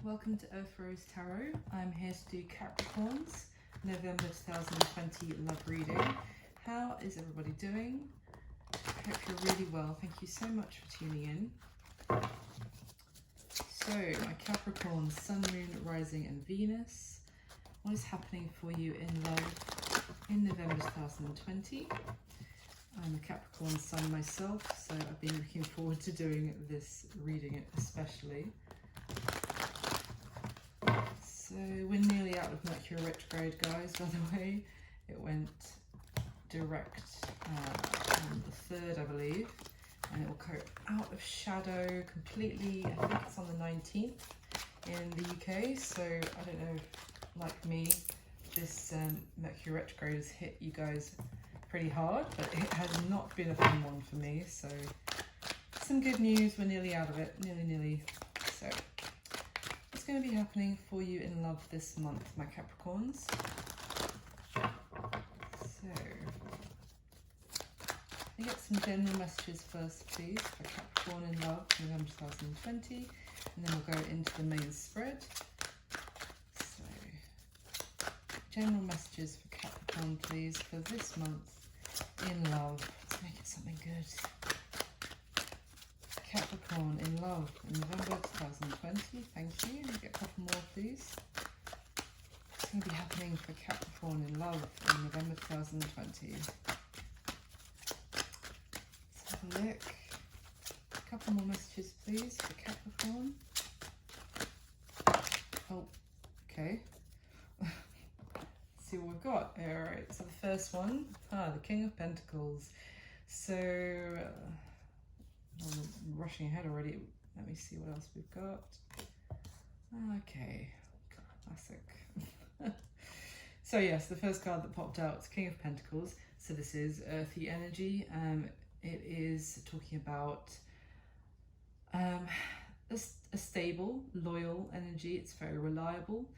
Welcome to Earth Rose Tarot. I'm here to do Capricorn's November 2020 love reading. How is everybody doing? I hope you're really well. Thank you so much for tuning in. So, my Capricorn, Sun, Moon, Rising and Venus. What is happening for you in love in November 2020? I'm a Capricorn Sun myself, so I've been looking forward to doing this reading especially. So we're nearly out of Mercury retrograde, guys, by the way. It went direct on the 3rd, I believe, and it will go out of shadow completely. I think it's on the 19th in the UK, so I don't know, like me, this Mercury retrograde has hit you guys pretty hard, but it has not been a fun one for me. So some good news, we're nearly out of it, nearly. So what's going to be happening for you in love this month, my Capricorns? So I get some general messages first, please, for Capricorn in love, November 2020, and then we'll go into the main spread. So general messages for Capricorn, please, for this month in love. Let's make it something good. Capricorn in love in November 2020. Thank you. Get a couple more, please. What's going to be happening for Capricorn in love in November 2020? Let's have a look. A couple more messages, please, for Capricorn. Oh, okay. See what we've got. All right, so the first one, the King of Pentacles. So I'm rushing ahead already. Let me see what else we've got. Okay, classic. So yes, the first card that popped out is King of Pentacles. So this is earthy energy. It is talking about a stable, loyal energy. It's very reliable,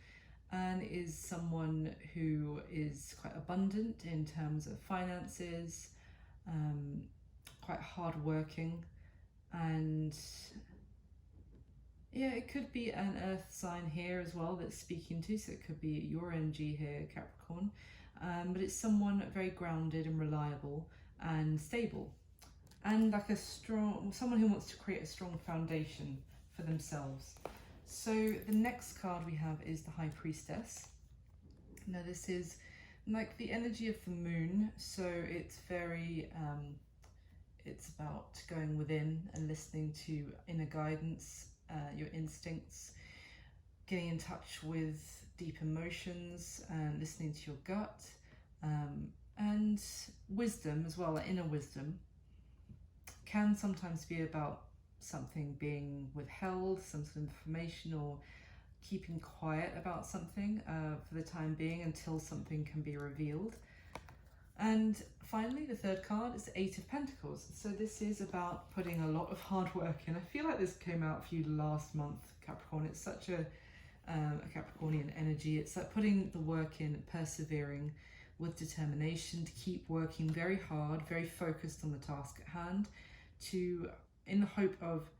and is someone who is quite abundant in terms of finances, quite hardworking, and yeah, it could be an earth sign here as well that's speaking to, so it could be your energy here, Capricorn, but it's someone very grounded and reliable and stable, and like someone who wants to create a strong foundation for themselves. So the next card we have is the High Priestess. Now this is like the energy of the moon, so it's very it's about going within and listening to inner guidance, your instincts, getting in touch with deep emotions and listening to your gut, and wisdom as well. Inner wisdom can sometimes be about something being withheld, some sort of information, or keeping quiet about something for the time being until something can be revealed. And finally, the third card is the Eight of Pentacles. So this is about putting a lot of hard work in. I feel like this came out for you last month, Capricorn. It's such a Capricornian energy. It's like putting the work in, persevering with determination to keep working very hard, very focused on the task at hand, in the hope of,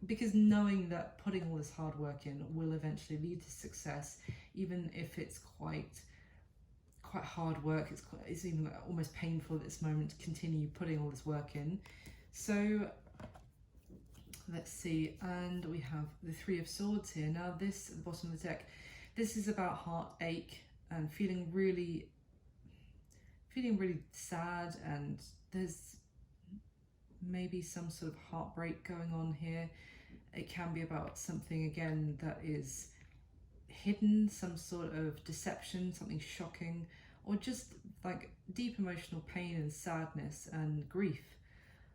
because knowing that putting all this hard work in will eventually lead to success, even if it's quite hard work. It's even almost painful at this moment to continue putting all this work in. So let's see, and we have the Three of Swords here. Now this, at the bottom of the deck, this is about heartache and feeling really sad, and there's maybe some sort of heartbreak going on here. It can be about something, again, that is hidden, some sort of deception, something shocking, or just like deep emotional pain and sadness and grief.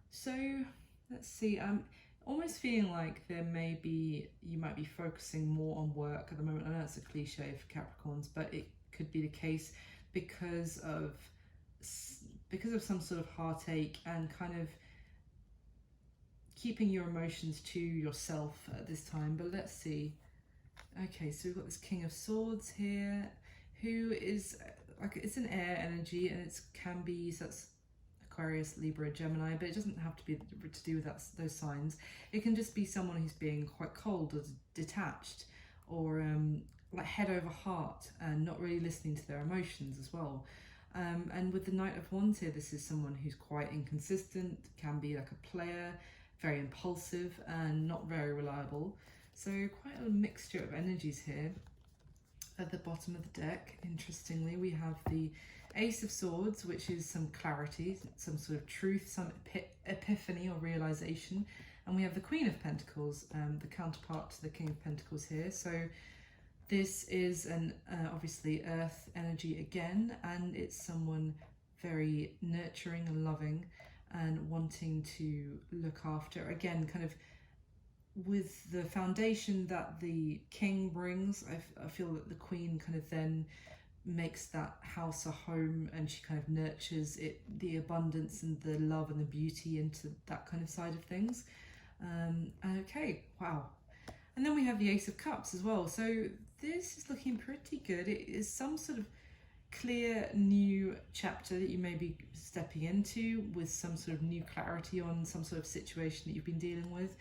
So let's see, I'm almost feeling like you might be focusing more on work at the moment. I know it's a cliche for Capricorns, but it could be the case because of some sort of heartache and kind of keeping your emotions to yourself at this time. But let's see. Okay, so we've got this King of Swords here, who is like, it's an air energy, and it can be, so that's Aquarius, Libra, Gemini, but it doesn't have to be to do with those signs. It can just be someone who's being quite cold or detached, or like head over heart and not really listening to their emotions as well. And with the Knight of Wands here, this is someone who's quite inconsistent, can be like a player, very impulsive and not very reliable. So quite a mixture of energies here. At the bottom of the deck, interestingly, we have the Ace of Swords, which is some clarity, some sort of truth, some epiphany or realization. And we have the Queen of Pentacles, the counterpart to the King of Pentacles here. So this is an obviously earth energy again, and it's someone very nurturing and loving and wanting to look after, again, kind of with the foundation that the king brings. I feel that the queen kind of then makes that house a home, and she kind of nurtures it, the abundance and the love and the beauty into that kind of side of things. Okay, wow. And then we have the Ace of Cups as well. So this is looking pretty good. It is some sort of clear new chapter that you may be stepping into with some sort of new clarity on some sort of situation that you've been dealing with.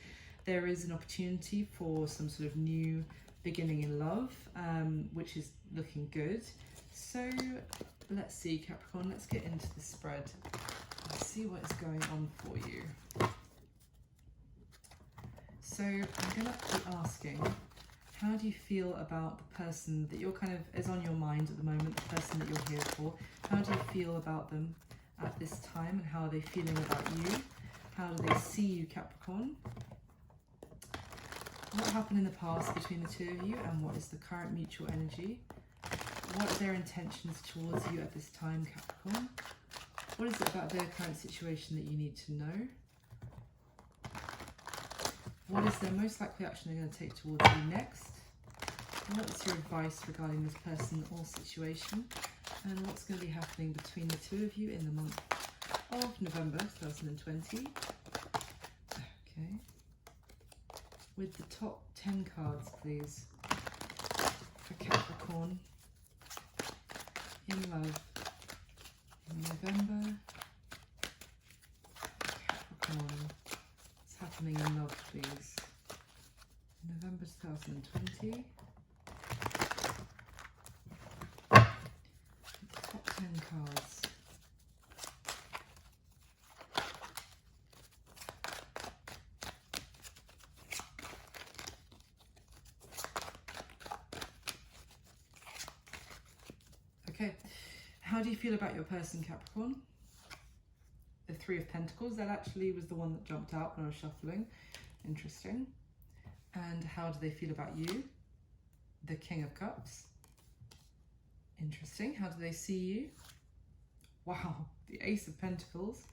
There is an opportunity for some sort of new beginning in love, which is looking good. So let's see, Capricorn, let's get into the spread. Let's see what is going on for you. So I'm going to be asking, how do you feel about the person that you're kind of is on your mind at the moment, the person that you're here for? How do you feel about them at this time, and how are they feeling about you? How do they see you, Capricorn? What happened in the past between the two of you, and what is the current mutual energy? What are their intentions towards you at this time, Capricorn? What is it about their current situation that you need to know? What is their most likely action they're going to take towards you next? What is your advice regarding this person or situation? And what's going to be happening between the two of you in the month of November 2020? Okay. With the top 10 cards, please, for Capricorn in love in November. Capricorn, what's happening in love, please? November 2020. Top 10 cards. Okay, how do you feel about your person, Capricorn? The Three of Pentacles, that actually was the one that jumped out when I was shuffling. Interesting. And how do they feel about you? The King of Cups. Interesting. How do they see you? Wow, the Ace of Pentacles.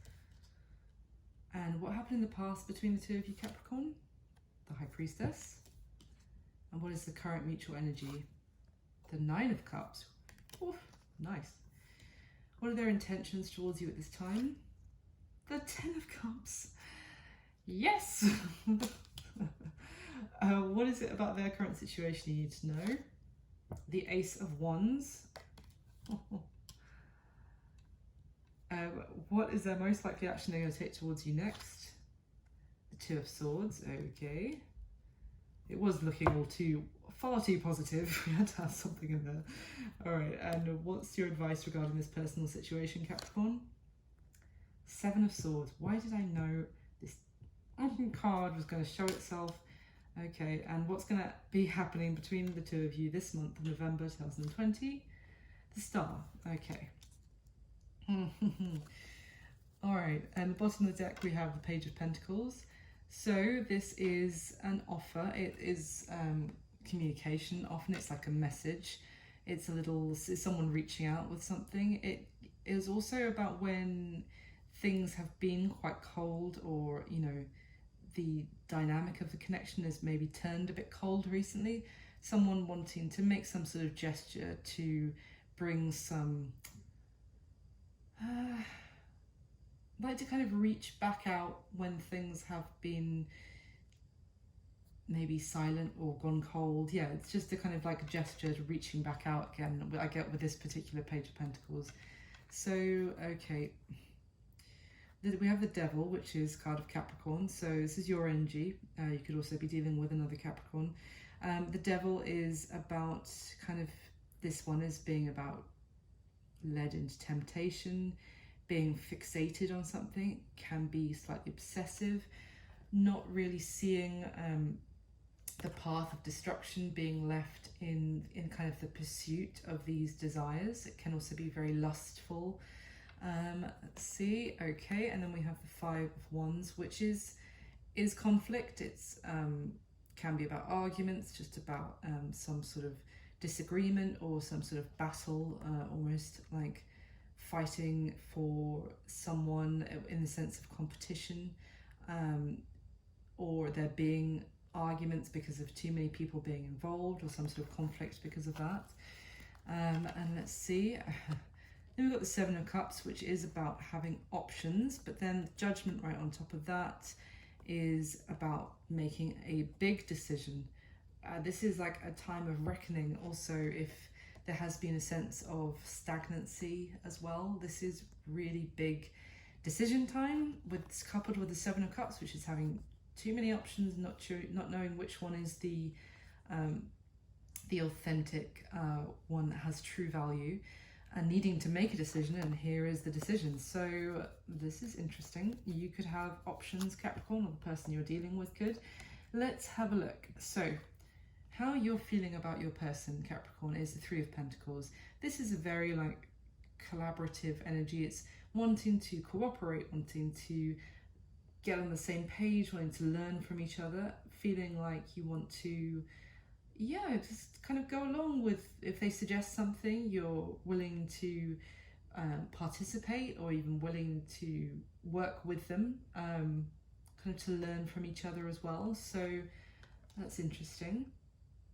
And what happened in the past between the two of you, Capricorn? The High Priestess. And what is the current mutual energy? The Nine of Cups. Oof, nice. What are their intentions towards you at this time? The Ten of Cups. Yes! What is it about their current situation you need to know? The Ace of Wands. What is their most likely action they're going to take towards you next? The Two of Swords. Okay. It was looking far too positive. We had to have something in there. All right, and what's your advice regarding this personal situation, Capricorn? Seven of Swords. Why did I know this card was going to show itself? Okay, and what's going to be happening between the two of you this month of November 2020? The Star. Okay. All right, and the bottom of the deck we have the Page of Pentacles. So this is an offer. It is communication. Often it's like a message. It's someone reaching out with something. It is also about when things have been quite cold, or the dynamic of the connection has maybe turned a bit cold recently. Someone wanting to make some sort of gesture to bring some like to kind of reach back out when things have been maybe silent or gone cold. Yeah, it's just a kind of like a gesture to reaching back out again, I get with this particular Page of Pentacles. So, okay. We have the Devil, which is card of Capricorn. So this is your energy. You could also be dealing with another Capricorn. The Devil is about kind of, this one is being about led into temptation, being fixated on something, can be slightly obsessive, not really seeing the path of destruction, being left in kind of the pursuit of these desires. It can also be very lustful. Let's see, okay, and then we have the Five of Wands, which is conflict. It's can be about arguments, just about some sort of disagreement or some sort of battle, almost like fighting for someone in the sense of competition, or there being arguments because of too many people being involved, or some sort of conflict because of that. And let's see, then we've got the Seven of Cups, which is about having options, but then Judgment right on top of that is about making a big decision. This is like a time of reckoning also, if there has been a sense of stagnancy as well. This is really big decision time, coupled with the Seven of Cups, which is having too many options, not knowing which one is the authentic one that has true value, and needing to make a decision, and here is the decision. So this is interesting. You could have options, Capricorn, or the person you're dealing with could. Let's have a look. So how you're feeling about your person, Capricorn, is the Three of Pentacles. This is a very like collaborative energy. It's wanting to cooperate, wanting to get on the same page, wanting to learn from each other, feeling like you want to, yeah, just kind of go along with, if they suggest something, you're willing to participate, or even willing to work with them, kind of to learn from each other as well. So that's interesting.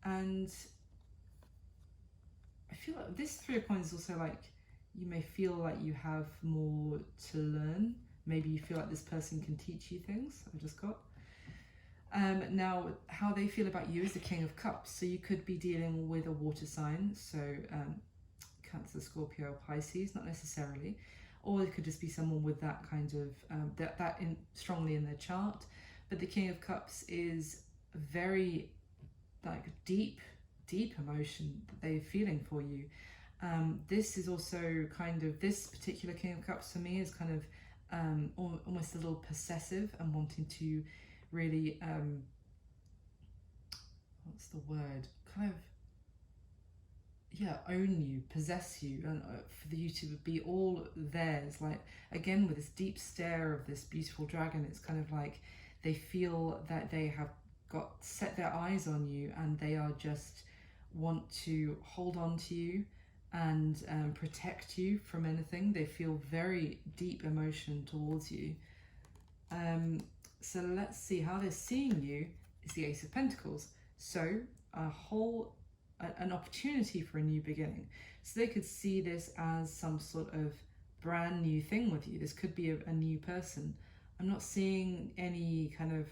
And I feel like this Three of Coins is also like, you may feel like you have more to learn. Maybe you feel like this person can teach you things. I've just got. Now, how they feel about you is the King of Cups. So you could be dealing with a water sign, so Cancer, Scorpio, Pisces, not necessarily. Or it could just be someone with that kind of, strongly in their chart. But the King of Cups is very like deep emotion that they're feeling for you. This is also kind of, this particular King of Cups for me is kind of almost a little possessive and wanting to really, what's the word, kind of, yeah, own you, possess you, and for you to be all theirs. Like, again, with this deep stare of this beautiful dragon, it's kind of like they feel that they have set their eyes on you, and they are just want to hold on to you and protect you from anything. They feel very deep emotion towards you. So let's see how they're seeing you is the Ace of Pentacles. So an opportunity for a new beginning. So they could see this as some sort of brand new thing with you. This could be a new person. I'm not seeing any kind of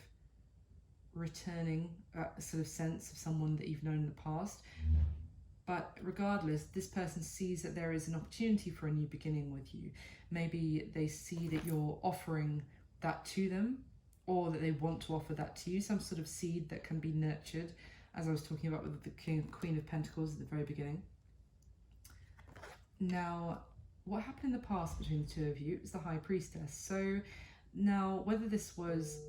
returning sort of sense of someone that you've known in the past. But regardless, this person sees that there is an opportunity for a new beginning with you. Maybe they see that you're offering that to them, or that they want to offer that to you, some sort of seed that can be nurtured, as I was talking about with the Queen of Pentacles at the very beginning. Now, what happened in the past between the two of you is the High Priestess. So now, whether this was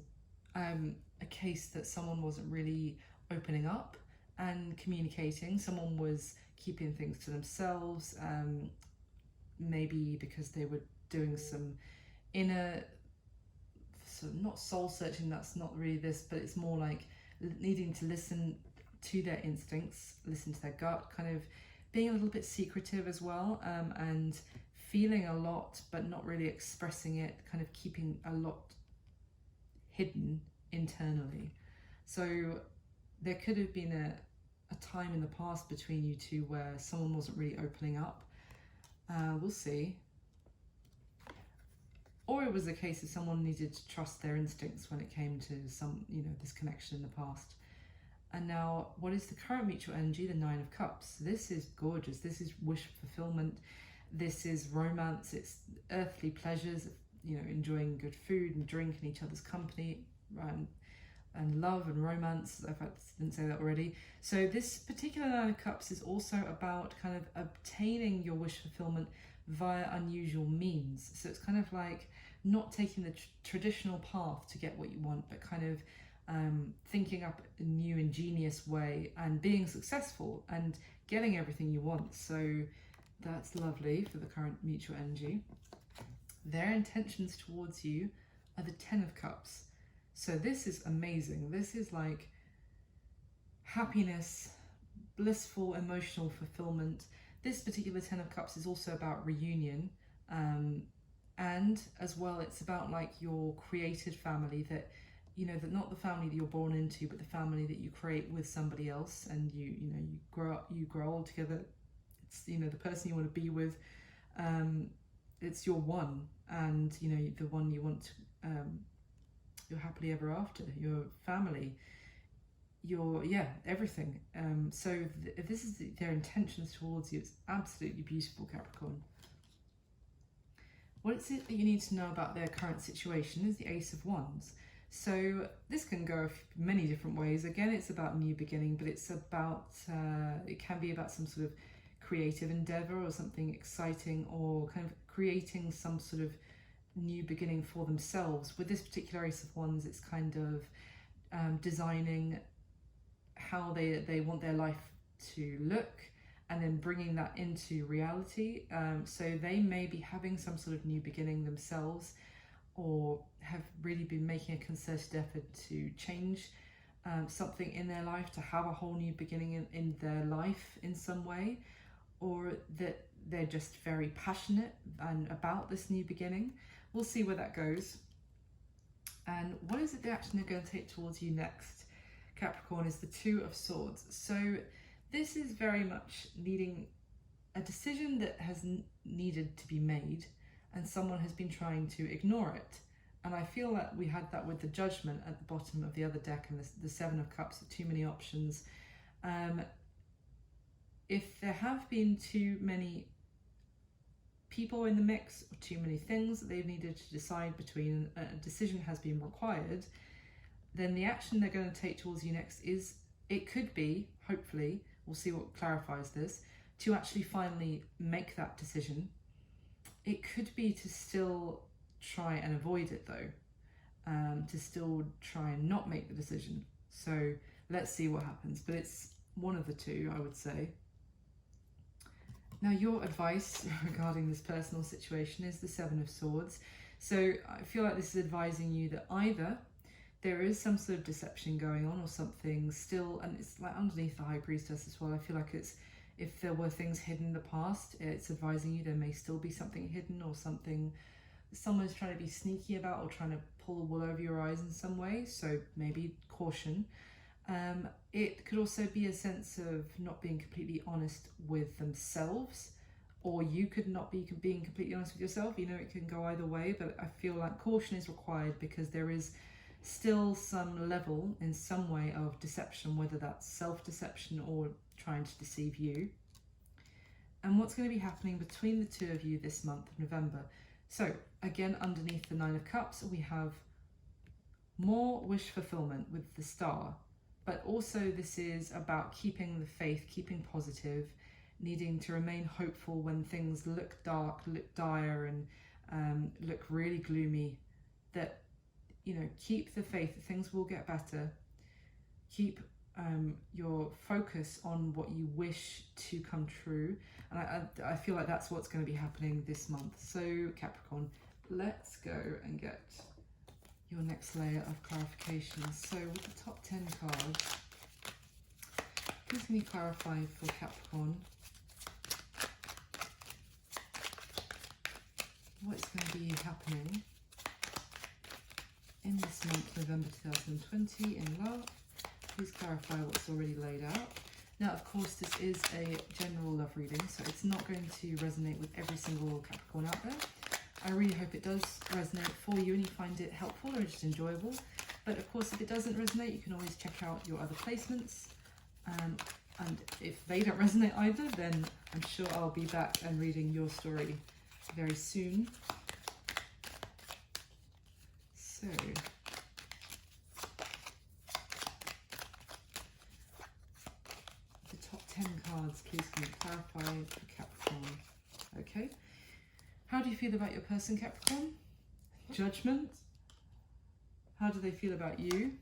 a case that someone wasn't really opening up and communicating, someone was keeping things to themselves, maybe because they were doing some inner, not soul searching, that's not really this, but it's more like needing to listen to their instincts, listen to their gut, kind of being a little bit secretive as well, and feeling a lot but not really expressing it, kind of keeping a lot hidden internally. So there could have been a time in the past between you two where someone wasn't really opening up. We'll see. Or it was a case of someone needed to trust their instincts when it came to this connection in the past. And now, what is the current mutual energy? The Nine of Cups. This is gorgeous. This is wish fulfillment. This is romance. It's earthly pleasures, enjoying good food and drink in each other's company. and love and romance, if I didn't say that already. So this particular Nine of Cups is also about kind of obtaining your wish fulfillment via unusual means. So it's kind of like not taking the traditional path to get what you want, but kind of thinking up a new ingenious way and being successful and getting everything you want. So that's lovely for the current mutual energy. Their intentions towards you are the Ten of Cups. So this is amazing. This is like happiness, blissful emotional fulfillment. This particular Ten of Cups is also about reunion, and as well it's about like your created family, that that not the family that you're born into, but the family that you create with somebody else, and you grow up, you grow old together. It's the person you want to be with. It's your one, and the one you want your happily ever after, your family, your everything. So if this is their intentions towards you, it's absolutely beautiful, Capricorn. What is it that you need to know about their current situation is the Ace of Wands. So this can go many different ways. Again, it's about new beginning, but it's about it can be about some sort of creative endeavor or something exciting, or kind of creating some sort of new beginning for themselves. With this particular Ace of Wands, it's kind of designing how they want their life to look, and then bringing that into reality. So they may be having some sort of new beginning themselves, or have really been making a concerted effort to change something in their life, to have a whole new beginning in their life in some way, or that they're just very passionate and about this new beginning. We'll see where that goes. And what is it the action they're going to take towards you next, Capricorn, is the Two of Swords. So this is very much needing a decision that has needed to be made, and someone has been trying to ignore it. And I feel that we had that with the Judgment at the bottom of the other deck, and the Seven of Cups, too many options. If there have been too many people in the mix, or too many things that they've needed to decide between, a decision has been required, then the action they're going to take towards you next is, it could be, hopefully, we'll see what clarifies this, to actually finally make that decision. It could be to still try and avoid it though, to still try and not make the decision. So let's see what happens, but it's one of the two, I would say. Now, your advice regarding this personal situation is the Seven of Swords. So I feel like this is advising you that either there is some sort of deception going on, or something still, and it's like underneath the High Priestess as well. I feel like it's, if there were things hidden in the past, it's advising you there may still be something hidden, or something someone's trying to be sneaky about, or trying to pull the wool over your eyes in some way. So maybe caution. It could also be a sense of not being completely honest with themselves, or you could not be being completely honest with yourself. It can go either way, but I feel like caution is required, because there is still some level in some way of deception, whether that's self-deception or trying to deceive you. And what's going to be happening between the two of you this month of November. So again, underneath the Nine of Cups, we have more wish fulfillment with the Star, but also this is about keeping the faith, keeping positive, needing to remain hopeful when things look dark, look dire, and look really gloomy. That keep the faith that things will get better. Keep your focus on what you wish to come true, and I feel like that's what's going to be happening this month. So Capricorn, let's go and get your next layer of clarification. So with the top 10 cards, please can you clarify for Capricorn what's going to be happening in this month, November 2020, in love. Please clarify what's already laid out. Now, of course, this is a general love reading, so it's not going to resonate with every single Capricorn out there. I really hope it does resonate for you and you find it helpful or just enjoyable. But of course, if it doesn't resonate, you can always check out your other placements. And if they don't resonate either, then I'm sure I'll be back and reading your story very soon. So 10 cards, please can you clarify for Capricorn? Okay. How do you feel about your person, Capricorn? Judgment. How do they feel about you?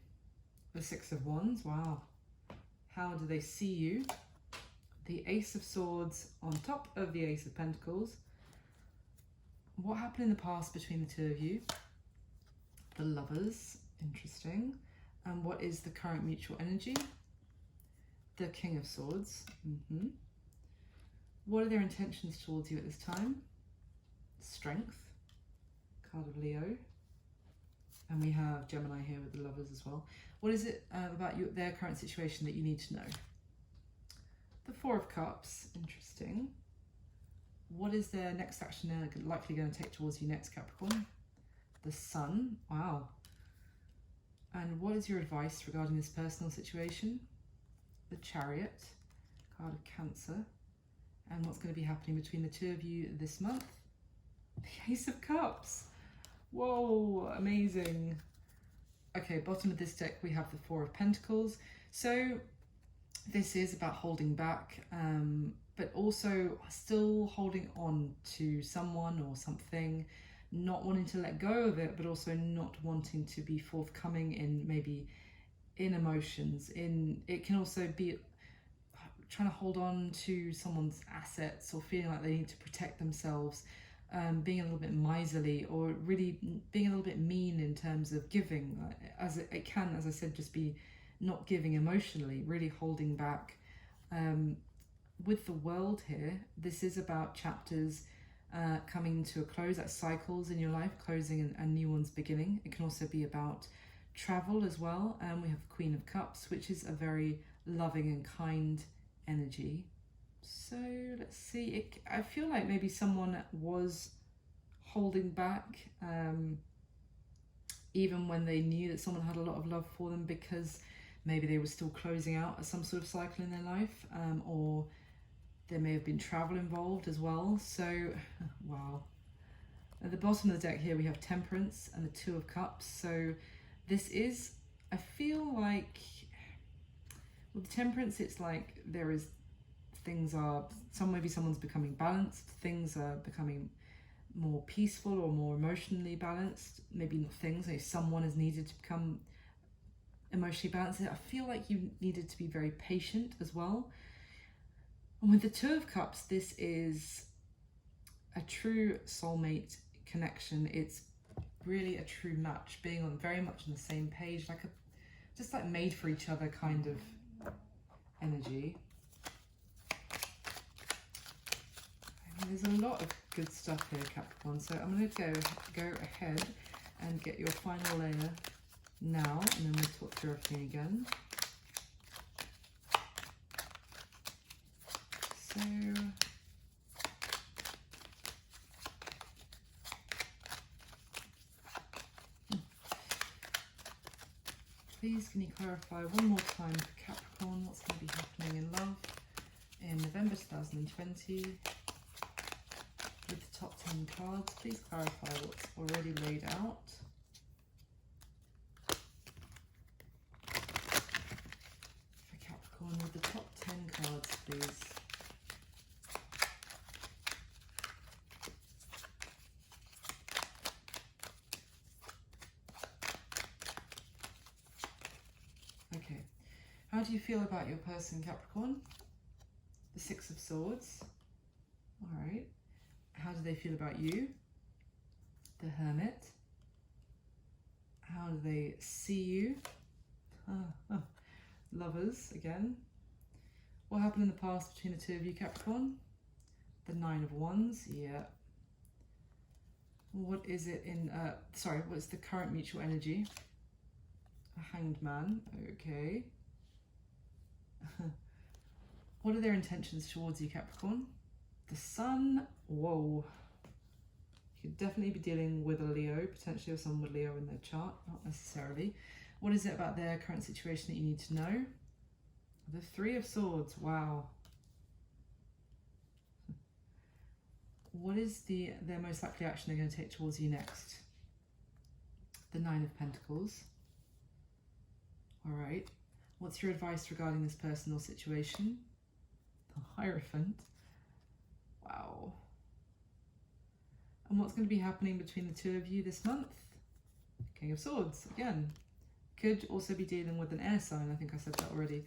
The Six of Wands. Wow. How do they see you? The Ace of Swords on top of the Ace of Pentacles. What happened in the past between the two of you? The Lovers. Interesting. And what is the current mutual energy? The King of Swords. What are their intentions towards you at this time? Strength. Card of Leo. And we have Gemini here with the Lovers as well. What is it about their current situation that you need to know? The Four of Cups. Interesting. What is their next action they're likely going to take towards you next, Capricorn? The Sun. Wow. And what is your advice regarding this personal situation? The Chariot. Card of Cancer. And what's going to be happening between the two of you this month? The Ace of Cups. Whoa, amazing. Okay, bottom of this deck we have the Four of Pentacles. So this is about holding back, but also still holding on to someone or something, not wanting to let go of it, but also not wanting to be forthcoming in maybe in emotions. It can also be trying to hold on to someone's assets or feeling like they need to protect themselves. Being a little bit miserly or really being a little bit mean in terms of giving, as it can, as I said, just be not giving emotionally, really holding back. With the World here, this is about chapters coming to a close, like cycles in your life, closing and new ones beginning. It can also be about travel as well. We have the Queen of Cups, which is a very loving and kind energy. So let's see, I feel like maybe someone was holding back even when they knew that someone had a lot of love for them, because maybe they were still closing out some sort of cycle in their life, or there may have been travel involved as well. So, wow. At the bottom of the deck here we have Temperance and the Two of Cups. So this is, I feel like, with the Temperance, it's like there is maybe someone's becoming balanced, things are becoming more peaceful or more emotionally balanced. Maybe not things, maybe someone is needed to become emotionally balanced. I feel like you needed to be very patient as well. And with the Two of Cups, this is a true soulmate connection. It's really a true match, being on very much on the same page, just like made for each other kind of energy. There's a lot of good stuff here, Capricorn, so I'm going to go ahead and get your final layer now, and then we'll talk through everything again. So, please can you clarify one more time for Capricorn what's going to be happening in love in November 2020? With the top 10 cards, please clarify what's already laid out. For Capricorn, with the top 10 cards, please. Okay, how do you feel about your person, Capricorn? The Six of Swords. All right. How do they feel about you? The Hermit. How do they see you? Lovers again. What happened in the past between the two of you, Capricorn? The Nine of Wands. Yeah. What is it in, what's the current mutual energy? A Hanged Man. Okay. What are their intentions towards you, Capricorn? The Sun. Whoa. You could definitely be dealing with a Leo, potentially, or someone with Leo in their chart, not necessarily. What is it about their current situation that you need to know? The Three of Swords. Wow. What is their most likely action they're going to take towards you next? The Nine of Pentacles. All right. What's your advice regarding this personal situation? Hierophant. Wow. And what's going to be happening between the two of you this month? King of Swords, again. Could also be dealing with an air sign. I think I said that already.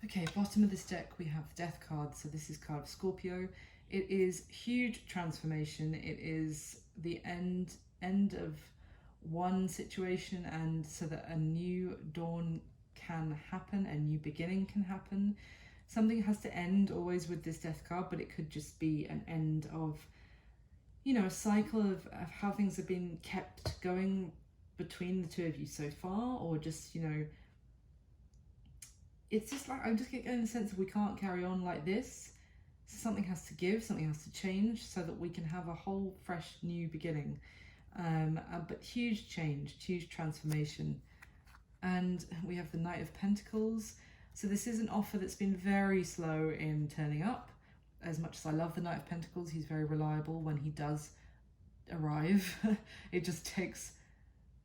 Okay, bottom of this deck we have the Death card. So this is card of Scorpio. It is huge transformation. It is the end of one situation, and so that a new dawn can happen, a new beginning can happen. Something has to end always with this Death card, but it could just be an end of, you know, a cycle of how things have been kept going between the two of you so far, or just, you know, it's just like, I'm just getting the sense of we can't carry on like this. So something has to give, something has to change so that we can have a whole fresh new beginning. But huge change, huge transformation. And we have the Knight of Pentacles. So this is an offer that's been very slow in turning up. As much as I love the Knight of Pentacles, he's very reliable when he does arrive. It just takes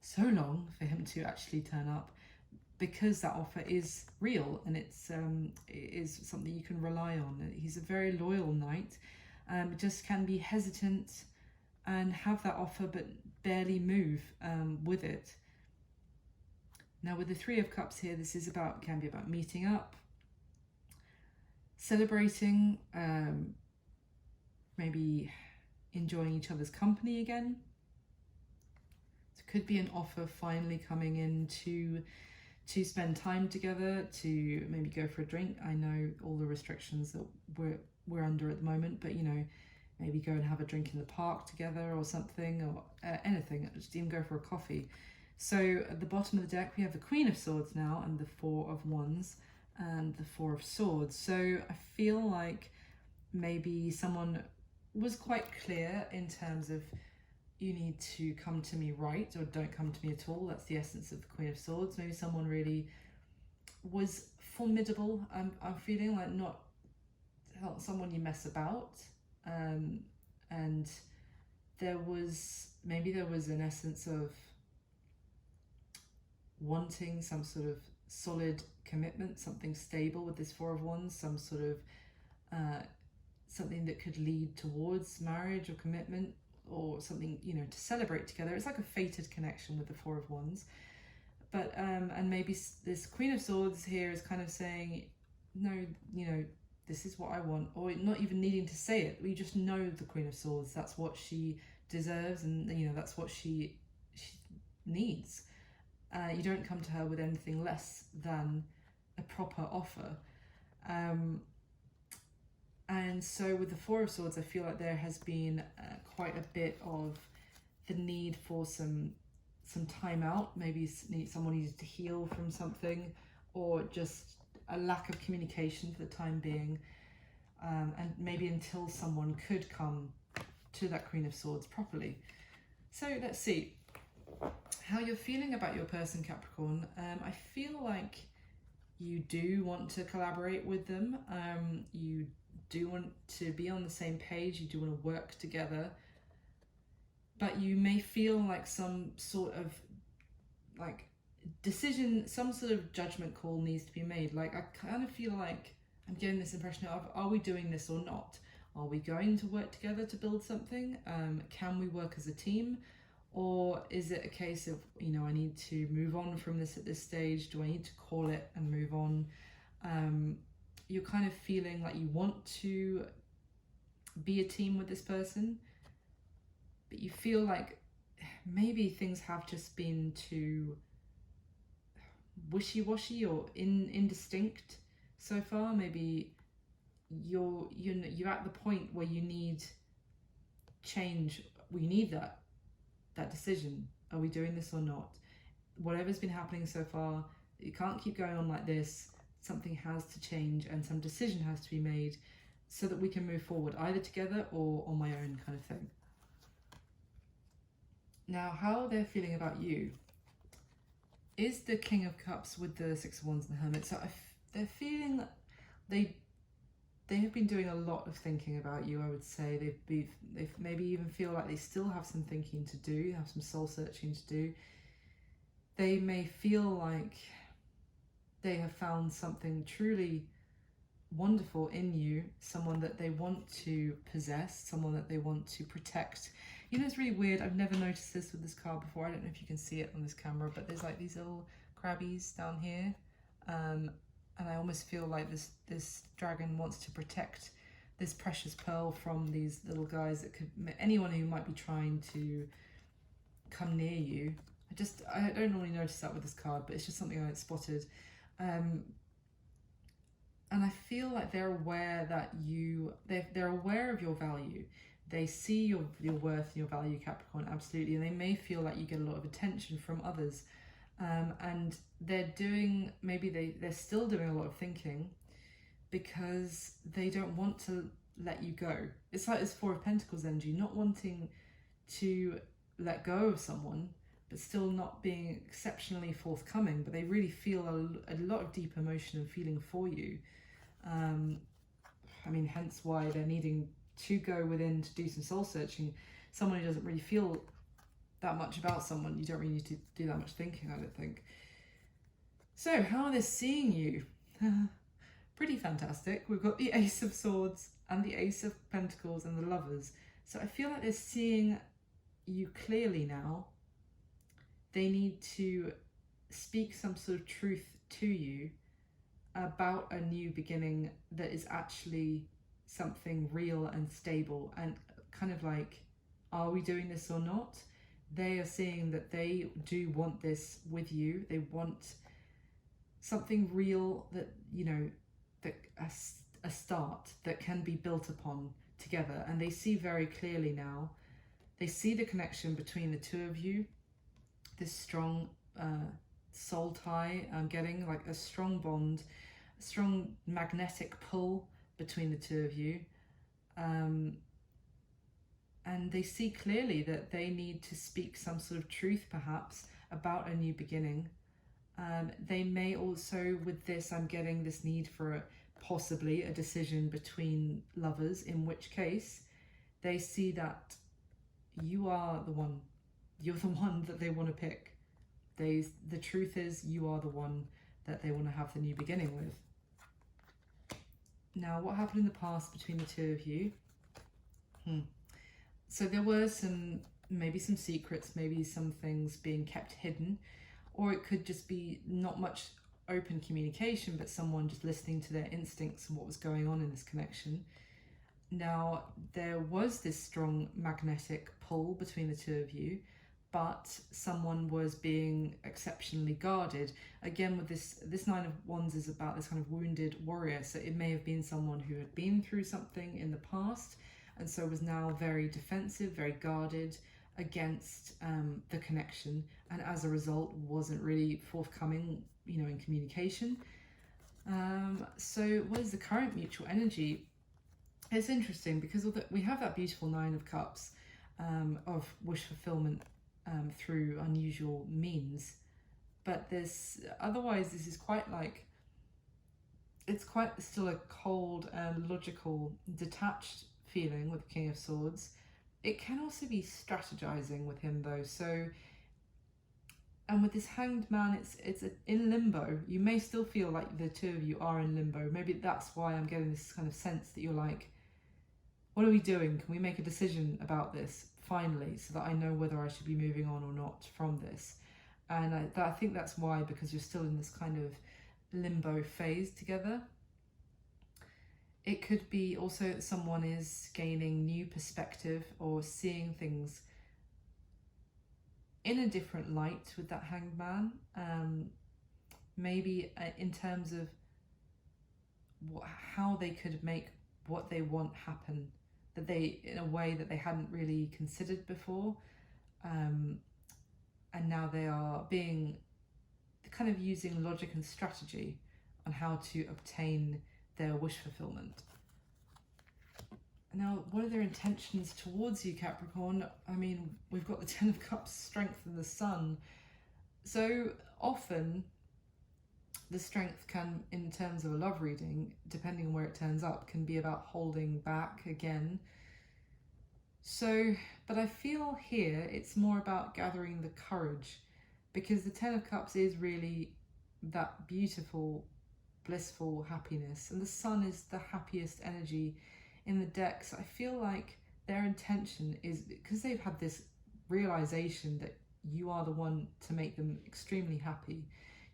so long for him to actually turn up, because that offer is real and it is something you can rely on. He's a very loyal knight, just can be hesitant and have that offer but barely move with it. Now with the Three of Cups here, this is can be about meeting up, celebrating, maybe enjoying each other's company again. So it could be an offer finally coming in to spend time together, to maybe go for a drink. I know all the restrictions that we're under at the moment, but you know, maybe go and have a drink in the park together or something, or anything, just even go for a coffee. So at the bottom of the deck we have the Queen of Swords now, and the Four of Wands and the Four of Swords. So I feel like maybe someone was quite clear in terms of, you need to come to me right, or don't come to me at all. That's the essence of the Queen of Swords. Maybe someone really was formidable. I'm feeling like not someone you mess about. And there was an essence of wanting some sort of solid commitment, something stable with this Four of Wands, some sort of something that could lead towards marriage or commitment, or something, you know, to celebrate together. It's like a fated connection with the Four of Wands. But and maybe this Queen of Swords here is kind of saying, no, you know, this is what I want, or not even needing to say it. We just know the Queen of Swords, that's what she deserves, and you know, that's what she needs. You don't come to her with anything less than a proper offer. And so with the Four of Swords, I feel like there has been quite a bit of the need for some time out. Maybe someone needed to heal from something, or just a lack of communication for the time being. And maybe until someone could come to that Queen of Swords properly. So let's see how you're feeling about your person, Capricorn. I feel like you do want to collaborate with them. You do want to be on the same page, you do want to work together, but you may feel like some sort of like decision, some sort of judgment call needs to be made. Like, I kind of feel like I'm getting this impression of, are we doing this or not? Are we going to work together to build something? Can we work as a team? Or is it a case of, you know, I need to move on from this at this stage? Do I need to call it and move on? You're kind of feeling like you want to be a team with this person, but you feel like maybe things have just been too wishy-washy or indistinct so far. Maybe you're at the point where you need change. We need that decision. Are we doing this or not? Whatever's been happening so far, you can't keep going on like this. Something has to change, and some decision has to be made so that we can move forward, either together or on my own, kind of thing. Now, how they're feeling about you is the King of Cups with the Six of Wands and the Hermit. So they're feeling that they have been doing a lot of thinking about you, I would say. They've maybe even feel like they still have some thinking to do, have some soul searching to do. They may feel like they have found something truly wonderful in you, someone that they want to possess, someone that they want to protect. You know, it's really weird. I've never noticed this with this card before. I don't know if you can see it on this camera, but there's like these little crabbies down here. And I almost feel like this dragon wants to protect this precious pearl from these little guys that could, anyone who might be trying to come near you. I don't normally notice that with this card, but it's just something I spotted. And I feel like they're aware that they're aware of your value. They see your worth and your value, Capricorn, absolutely. And they may feel like you get a lot of attention from others. And they're still doing a lot of thinking because they don't want to let you go. It's like this Four of Pentacles energy, not wanting to let go of someone, but still not being exceptionally forthcoming. But they really feel a lot of deep emotion and feeling for you. I mean, hence why they're needing to go within to do some soul searching. Someone who doesn't really feel that much about someone, you don't really need to do that much thinking, I don't think. So how are they seeing you? Pretty fantastic. We've got the Ace of Swords and the Ace of Pentacles and the Lovers. So I feel like they're seeing you clearly now. They need to speak some sort of truth to you about a new beginning that is actually something real and stable, and kind of like, are we doing this or not? They are seeing that they do want this with you. They want something real that, you know, that a start that can be built upon together. And they see very clearly now. They see the connection between the two of you, this strong soul tie. I'm getting like a strong bond, a strong magnetic pull between the two of you. And they see clearly that they need to speak some sort of truth, perhaps, about a new beginning. They may also, with this, I'm getting this need for possibly a decision between lovers, in which case they see that you are the one. You're the one that they want to pick. The truth is, you are the one that they want to have the new beginning with. Now, what happened in the past between the two of you? So there were maybe some secrets, maybe some things being kept hidden, or it could just be not much open communication, but someone just listening to their instincts and what was going on in this connection. Now, there was this strong magnetic pull between the two of you, but someone was being exceptionally guarded. Again, with this Nine of Wands is about this kind of wounded warrior, so it may have been someone who had been through something in the past, and so was now very defensive, very guarded against the connection, and as a result wasn't really forthcoming, you know, in communication. So what is the current mutual energy? It's interesting because we have that beautiful Nine of Cups of wish fulfillment through unusual means, but otherwise this is quite like, it's quite still a cold and logical, detached feeling with the King of Swords. It can also be strategizing with him though. So, and with this Hanged Man, it's in limbo. You may still feel like the two of you are in limbo. Maybe that's why I'm getting this kind of sense that you're like, what are we doing? Can we make a decision about this finally, so that I know whether I should be moving on or not from this? And I think that's why, because you're still in this kind of limbo phase together. It could be also that someone is gaining new perspective or seeing things in a different light with that Hanged Man. Maybe in terms of how they could make what they want happen, in a way that they hadn't really considered before. And now they are kind of using logic and strategy on how to obtain their wish fulfillment. Now, what are their intentions towards you, Capricorn? I mean, we've got the Ten of Cups, strength, and the Sun. So often the strength can, in terms of a love reading, depending on where it turns up, can be about holding back again. So, but I feel here it's more about gathering the courage, because the Ten of Cups is really that beautiful blissful happiness. And the sun is the happiest energy in the deck. So I feel like their intention is, because they've had this realization that you are the one to make them extremely happy.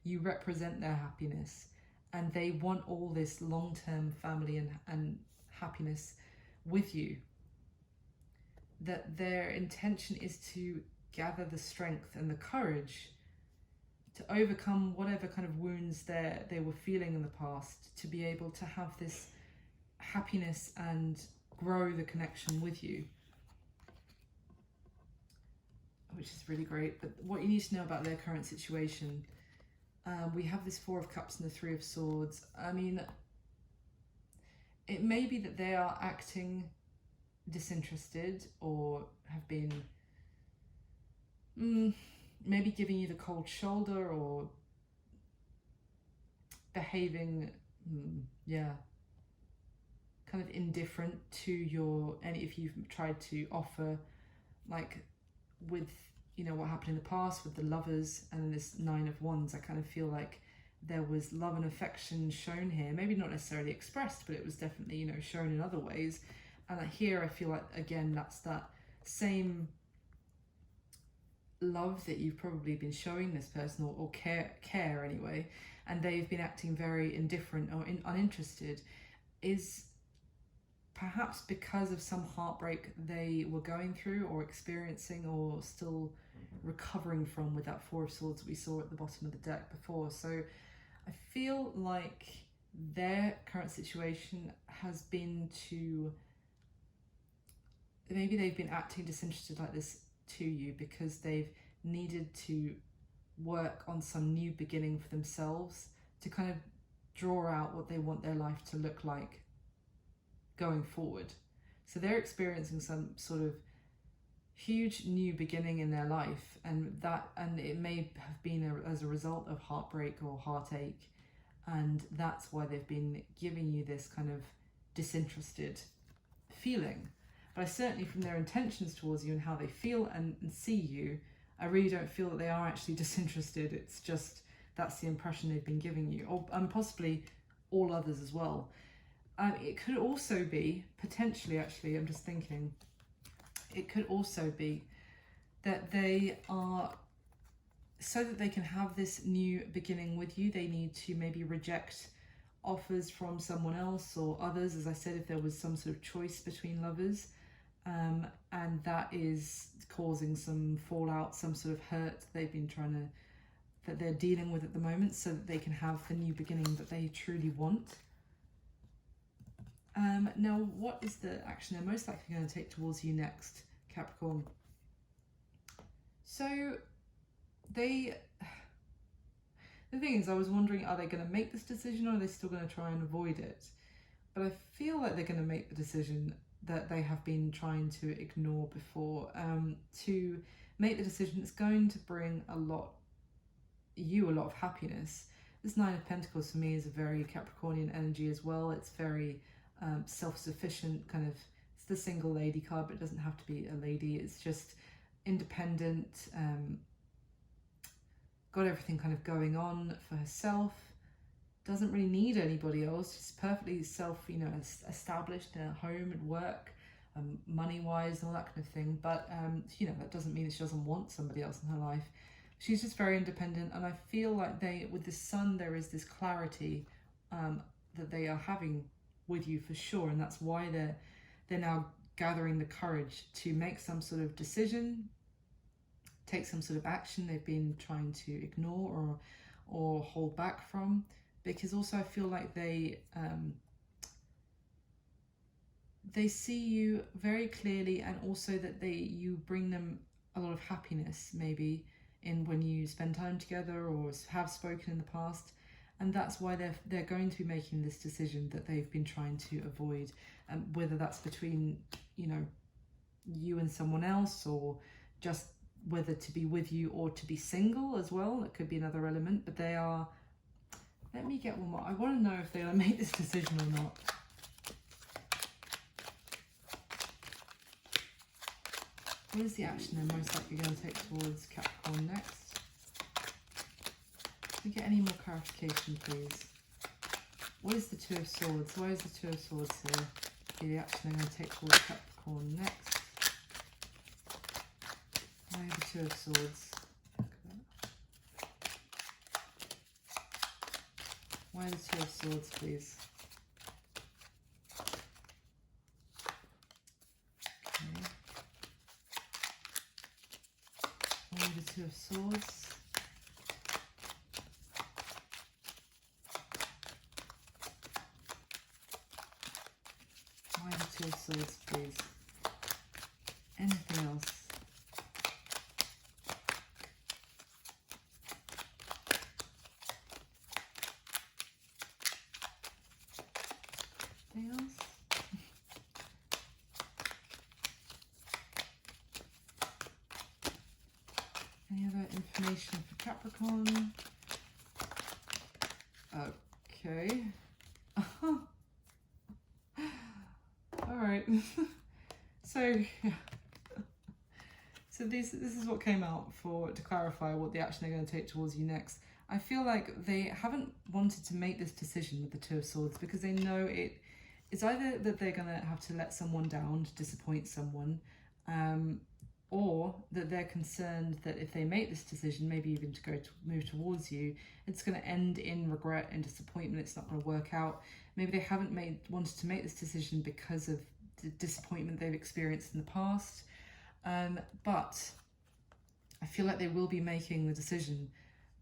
You represent their happiness, and they want all this long-term family and happiness with you. That their intention is to gather the strength and the courage to overcome whatever kind of wounds they were feeling in the past, to be able to have this happiness and grow the connection with you, which is really great. But what you need to know about their current situation, we have this Four of Cups and the Three of Swords. I mean, it may be that they are acting disinterested, or have been maybe giving you the cold shoulder, or behaving kind of indifferent to your, and if you've tried to offer, like with, you know, what happened in the past with the Lovers and this Nine of Wands, I kind of feel like there was love and affection shown here, maybe not necessarily expressed, but it was definitely, you know, shown in other ways. And here I feel like, again, that's that same love that you've probably been showing this person, or care anyway, and they've been acting very indifferent or uninterested, is perhaps because of some heartbreak they were going through or experiencing, or still recovering from, with that Four of Swords that we saw at the bottom of the deck before. So I feel like their current situation has been to, maybe they've been acting disinterested like this to you because they've needed to work on some new beginning for themselves, to kind of draw out what they want their life to look like going forward. So they're experiencing some sort of huge new beginning in their life, and it may have been as a result of heartbreak or heartache, and that's why they've been giving you this kind of disinterested feeling. But I certainly, from their intentions towards you and how they feel and see you, I really don't feel that they are actually disinterested. It's just, that's the impression they've been giving you, or and possibly all others as well. It could also be, potentially, actually, I'm just thinking, it could also be that they are, so that they can have this new beginning with you, they need to maybe reject offers from someone else or others, as I said, if there was some sort of choice between lovers, and that is causing some fallout, some sort of hurt that they're dealing with at the moment, so that they can have the new beginning that they truly want. Now, what is the action they're most likely going to take towards you next, Capricorn? So the thing is, I was wondering, are they going to make this decision, or are they still going to try and avoid it? But I feel like they're going to make the decision that they have been trying to ignore before, to make the decision that's going to bring a lot of happiness. This Nine of Pentacles for me is a very Capricornian energy as well. It's very self-sufficient, kind of, it's the single lady card, but it doesn't have to be a lady. It's just independent, got everything kind of going on for herself, doesn't really need anybody else, just perfectly established in her home and work, money-wise and all that kind of thing. But that doesn't mean that she doesn't want somebody else in her life. She's just very independent, and I feel like with the sun, there is this clarity that they are having with you for sure, and that's why they're now gathering the courage to make some sort of decision, take some sort of action they've been trying to ignore or hold back from. Because also I feel like they see you very clearly, and also that you bring them a lot of happiness, maybe in when you spend time together or have spoken in the past, and that's why they're going to be making this decision that they've been trying to avoid, whether that's between you and someone else, or just whether to be with you or to be single as well. That could be another element. But they are, let me get one more. I want to know if they're going to make this decision or not. What is the action they're most likely going to take towards Capricorn next? Can we get any more clarification, please? What is the Two of Swords? Why is the Two of Swords here? Okay, the action I'm going to take towards Capricorn next. Why the Two of Swords? Why the Two of Swords, please? Okay. Why the Two of Swords? Why the Two of Swords, please? Anything else? Anything else? Any other information for Capricorn? Okay. Alright. So, yeah. So this is what came out to clarify what the action they're going to take towards you next. I feel like they haven't wanted to make this decision with the Two of Swords because they know it's either that they're going to have to let someone down, to disappoint someone, or that they're concerned that if they make this decision, maybe even to move towards you, it's going to end in regret and disappointment. It's not going to work out. Maybe they haven't wanted to make this decision because of the disappointment they've experienced in the past. But I feel like they will be making the decision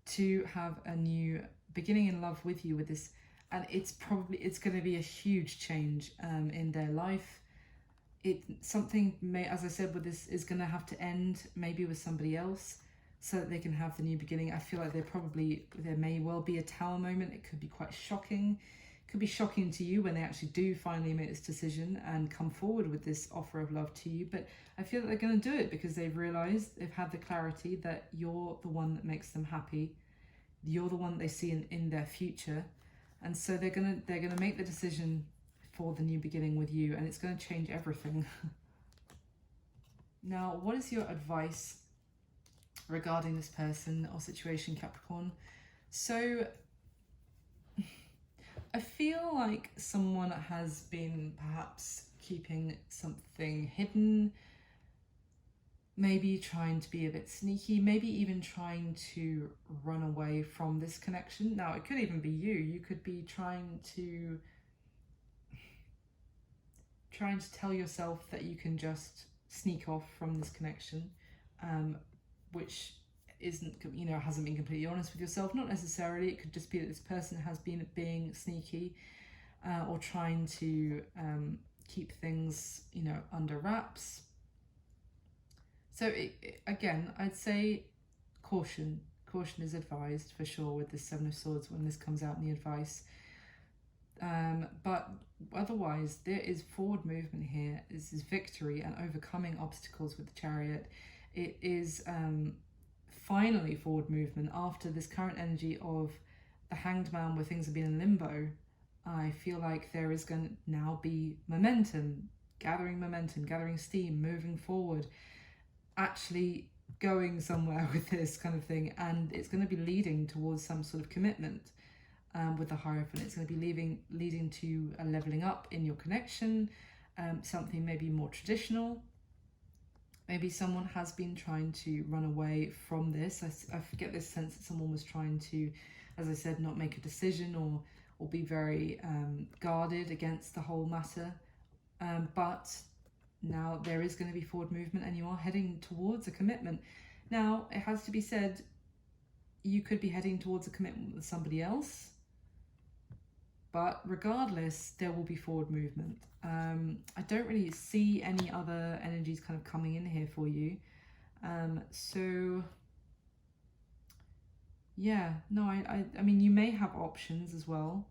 to have a new beginning in love with you with this, and it's going to be a huge change in their life. Something may, as I said, with this is going to have to end maybe with somebody else so that they can have the new beginning. I feel like there may well be a tower moment. It could be quite shocking. It could be shocking to you when they actually do finally make this decision and come forward with this offer of love to you. But I feel that they're going to do it because they've realised, they've had the clarity that you're the one that makes them happy. You're the one that they see in their future. And so they're gonna make the decision for the new beginning with you, and it's going to change everything. Now, what is your advice regarding this person or situation, Capricorn? So I feel like someone has been perhaps keeping something hidden, maybe trying to be a bit sneaky, maybe even trying to run away from this connection. Now, it could even be you. You could be trying to tell yourself that you can just sneak off from this connection, which hasn't been completely honest with yourself. Not necessarily. It could just be that this person has been being sneaky or trying to keep things, under wraps. So again, I'd say caution. Caution is advised for sure with this Seven of Swords when this comes out in the advice. But otherwise, there is forward movement here. This is victory and overcoming obstacles with the Chariot. It is finally forward movement after this current energy of the Hanged Man where things have been in limbo. I feel like there is going to now be momentum, gathering steam, moving forward, actually going somewhere with this kind of thing, and it's going to be leading towards some sort of commitment. With the Hierophant, it's going to be leading to a leveling up in your connection, something maybe more traditional. Maybe someone has been trying to run away from this. I get this sense that someone was trying to, as I said, not make a decision or be very guarded against the whole matter. But now there is going to be forward movement and you are heading towards a commitment. Now, it has to be said, you could be heading towards a commitment with somebody else. But regardless, there will be forward movement. I don't really see any other energies kind of coming in here for you. So, yeah, no, I mean, you may have options as well.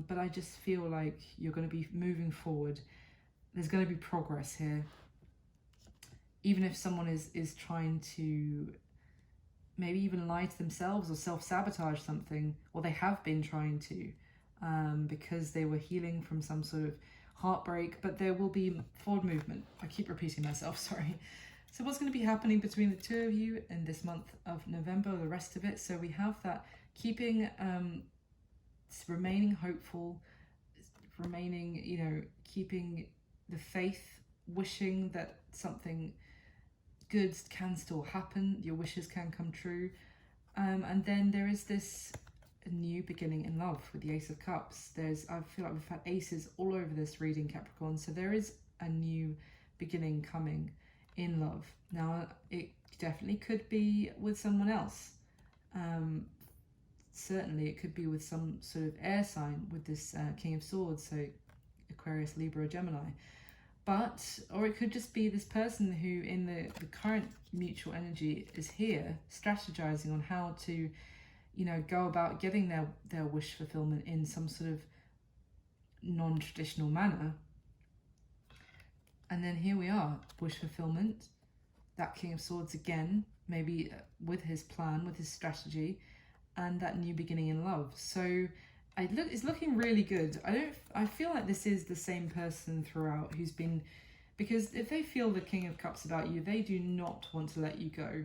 But I just feel like you're going to be moving forward. There's going to be progress here. Even if someone is trying to maybe even lie to themselves or self-sabotage something, or they have been trying to, because they were healing from some sort of heartbreak, but there will be forward movement. I keep repeating myself, sorry. So what's going to be happening between the two of you in this month of November, the rest of it? So we have that keeping remaining hopeful, remaining, you know, keeping the faith, wishing that something good can still happen, your wishes can come true. And then there is this new beginning in love with the Ace of Cups. I feel like we've had aces all over this reading, Capricorn. So there is a new beginning coming in love. Now, it definitely could be with someone else. Certainly it could be with some sort of air sign with this King of Swords, so Aquarius, Libra, Gemini. Or it could just be this person who in the current mutual energy is here strategizing on how to, you know, go about getting their wish fulfillment in some sort of non-traditional manner. And then here we are, wish fulfillment, that King of Swords again, maybe with his plan, with his strategy, and that new beginning in love. So it's looking really good. I feel like this is the same person throughout who's been, because if they feel the King of Cups about you, they do not want to let you go.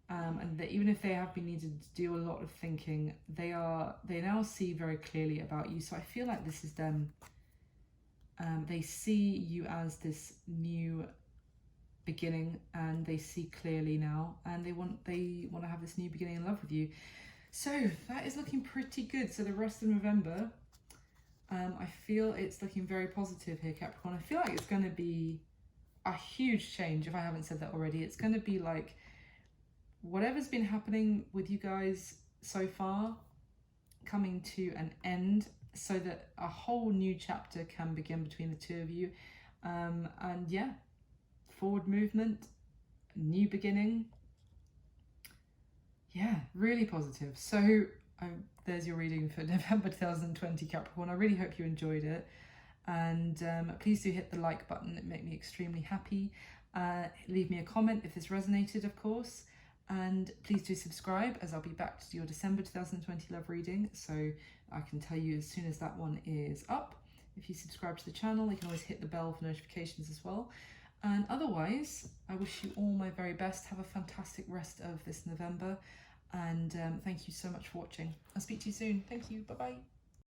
And that even if they have been needed to do a lot of thinking, they now see very clearly about you. So I feel like this is them. They see you as this new beginning, and they see clearly now, and they want to have this new beginning in love with you. So that is looking pretty good. So the rest of November, I feel it's looking very positive here, Capricorn. I feel like it's going to be a huge change, if I haven't said that already. It's going to be like whatever's been happening with you guys so far coming to an end, so that a whole new chapter can begin between the two of you. And yeah, forward movement, new beginning. Yeah, really positive. So there's your reading for November 2020, Capricorn. I really hope you enjoyed it. And please do hit the like button. It makes me extremely happy. Leave me a comment if this resonated, of course. And please do subscribe, as I'll be back to do your December 2020 love reading. So I can tell you as soon as that one is up. If you subscribe to the channel, you can always hit the bell for notifications as well. And otherwise, I wish you all my very best. Have a fantastic rest of this November. And thank you so much for watching. I'll speak to you soon. Thank you. Bye-bye.